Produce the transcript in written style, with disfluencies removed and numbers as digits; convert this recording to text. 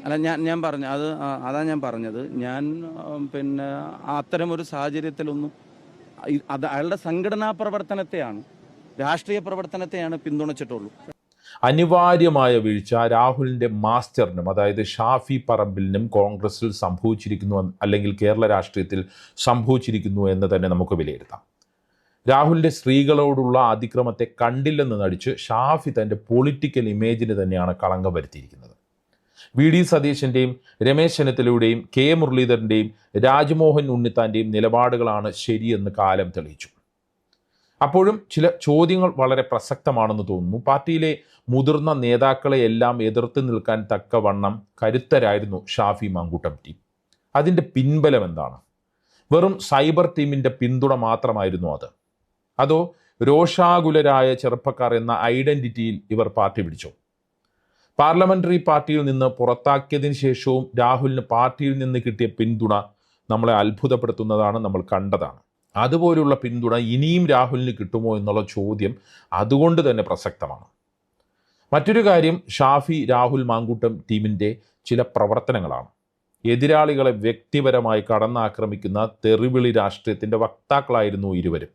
അല്ല, ഞാൻ പറഞ്ഞു അത് അതാ ഞാൻ പറഞ്ഞത്. ഞാൻ പിന്നെ അത്തരമൊരു സാഹചര്യത്തിലൊന്നും അത് അയാളുടെ സംഘടനാ പ്രവർത്തനത്തെയാണ്, രാഷ്ട്രീയ പ്രവർത്തനത്തെയാണ് പിന്തുണച്ചിട്ടുള്ളൂ. അനിവാര്യമായ വീഴ്ച രാഹുലിൻ്റെ മാസ്റ്ററിനും, അതായത് ഷാഫി പറമ്പിലിനും കോൺഗ്രസിൽ സംഭവിച്ചിരിക്കുന്നു, അല്ലെങ്കിൽ കേരള രാഷ്ട്രീയത്തിൽ സംഭവിച്ചിരിക്കുന്നു എന്ന് തന്നെ നമുക്ക് വിലയിരുത്താം. രാഹുലിൻ്റെ സ്ത്രീകളോടുള്ള അതിക്രമത്തെ കണ്ടില്ലെന്ന് നടിച്ച് ഷാഫി തൻ്റെ പൊളിറ്റിക്കൽ ഇമേജിന് തന്നെയാണ് കളങ്കം വരുത്തിയിരിക്കുന്നത്. വി.ഡി. സതീശൻ്റെയും രമേശ് ചെന്നിത്തലയുടെയും കെ മുരളീധരൻ്റെയും രാജ്മോഹൻ ഉണ്ണിത്താൻ്റെയും നിലപാടുകളാണ് ശരിയെന്ന് കാലം തെളിയിച്ചു. അപ്പോഴും ചില ചോദ്യങ്ങൾ വളരെ പ്രസക്തമാണെന്ന് തോന്നുന്നു. പാർട്ടിയിലെ മുതിർന്ന നേതാക്കളെ എല്ലാം എതിർത്ത് നിൽക്കാൻ തക്കവണ്ണം കരുത്തരായിരുന്നു ഷാഫി മാങ്കൂട്ടം ടീം. അതിൻ്റെ പിൻബലം എന്താണ്? വെറും സൈബർ ടീമിൻ്റെ പിന്തുണ മാത്രമായിരുന്നു അത്? അതോ രോഷാകുലരായ ചെറുപ്പക്കാർ എന്ന ഐഡന്റിറ്റിയിൽ ഇവർ പാർട്ടി പിടിച്ചോ? പാർലമെന്ററി പാർട്ടിയിൽ നിന്ന് പുറത്താക്കിയതിന് ശേഷവും രാഹുലിന് പാർട്ടിയിൽ നിന്ന് കിട്ടിയ പിന്തുണ നമ്മളെ അത്ഭുതപ്പെടുത്തുന്നതാണ്, നമ്മൾ കണ്ടതാണ്. അതുപോലുള്ള പിന്തുണ ഇനിയും രാഹുലിന് കിട്ടുമോ എന്നുള്ള ചോദ്യം അതുകൊണ്ട് തന്നെ പ്രസക്തമാണ്. മറ്റൊരു കാര്യം ഷാഫി രാഹുൽ മാങ്കൂട്ടം ടീമിൻ്റെ ചില പ്രവർത്തനങ്ങളാണ്. എതിരാളികളെ വ്യക്തിപരമായി കടന്നാക്രമിക്കുന്ന തെറിവിളി രാഷ്ട്രീയത്തിൻ്റെ വക്താക്കളായിരുന്നു ഇരുവരും.